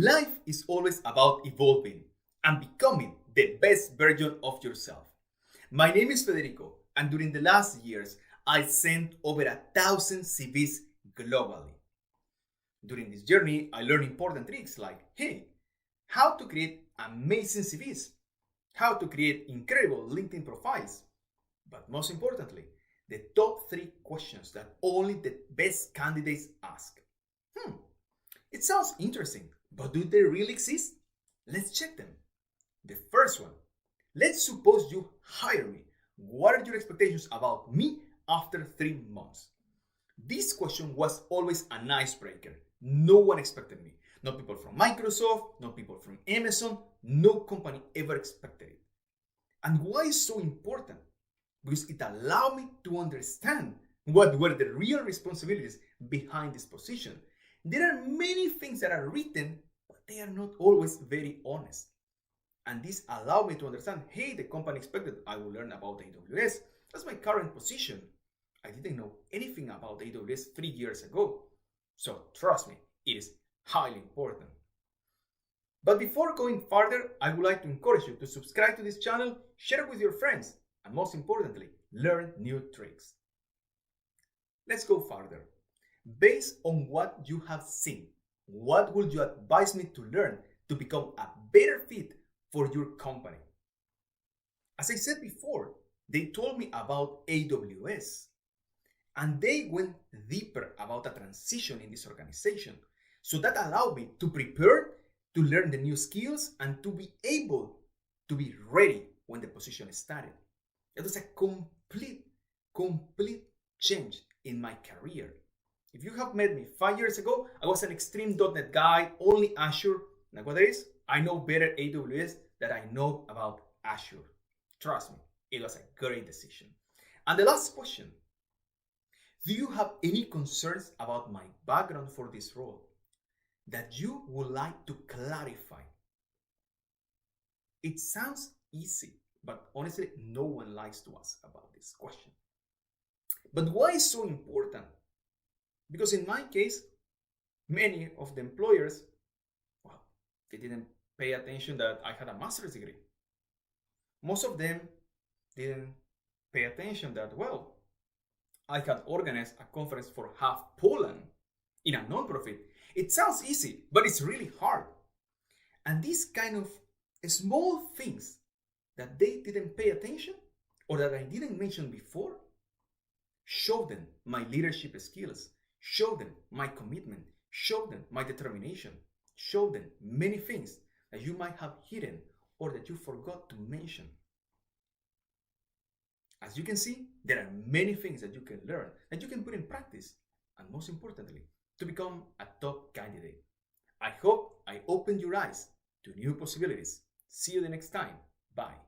Life is always about evolving and becoming the best version of yourself. My name is Federico, and during the last years, I sent over 1,000 CVs globally. During this journey, I learned important tricks like, hey, how to create amazing CVs, how to create incredible LinkedIn profiles, but most importantly, the top 3 questions that only the best candidates ask. It sounds interesting, but do they really exist? Let's check them. The first one, let's suppose you hire me. What are your expectations about me after 3 months? This question was always an icebreaker. No one expected me. No people from Microsoft, no people from Amazon, no company ever expected it. And why is so important? Because it allowed me to understand what were the real responsibilities behind this position. There are many things that are written, but they are not always very honest. And this allowed me to understand, hey, the company expected I will learn about AWS. That's my current position. I didn't know anything about AWS 3 years ago. So trust me, it is highly important. But before going further, I would like to encourage you to subscribe to this channel, share it with your friends, and most importantly, learn new tricks. Let's go further. Based on what you have seen, what would you advise me to learn to become a better fit for your company? As I said before, they told me about AWS, and they went deeper about the transition in this organization. So that allowed me to prepare, to learn the new skills, and to be able to be ready when the position started. It was a complete change in my career. If you have met me 5 years ago, I was an extreme .NET guy, only Azure. Nowadays, I know better AWS than I know about Azure. Trust me, it was a great decision. And the last question, do you have any concerns about my background for this role that you would like to clarify? It sounds easy, but honestly, no one likes to ask about this question. But why is so important? Because in my case, many of the employers, they didn't pay attention that I had a master's degree. Most of them didn't pay attention that, I had organized a conference for half Poland in a non-profit. It sounds easy, but it's really hard. And these kind of small things that they didn't pay attention or that I didn't mention before, show them my leadership skills, show them my commitment, show them my determination, show them many things that you might have hidden or that you forgot to mention. As you can see, there are many things that you can learn, that you can put in practice, and most importantly, to become a top candidate. I hope I opened your eyes to new possibilities. See you the next time. Bye.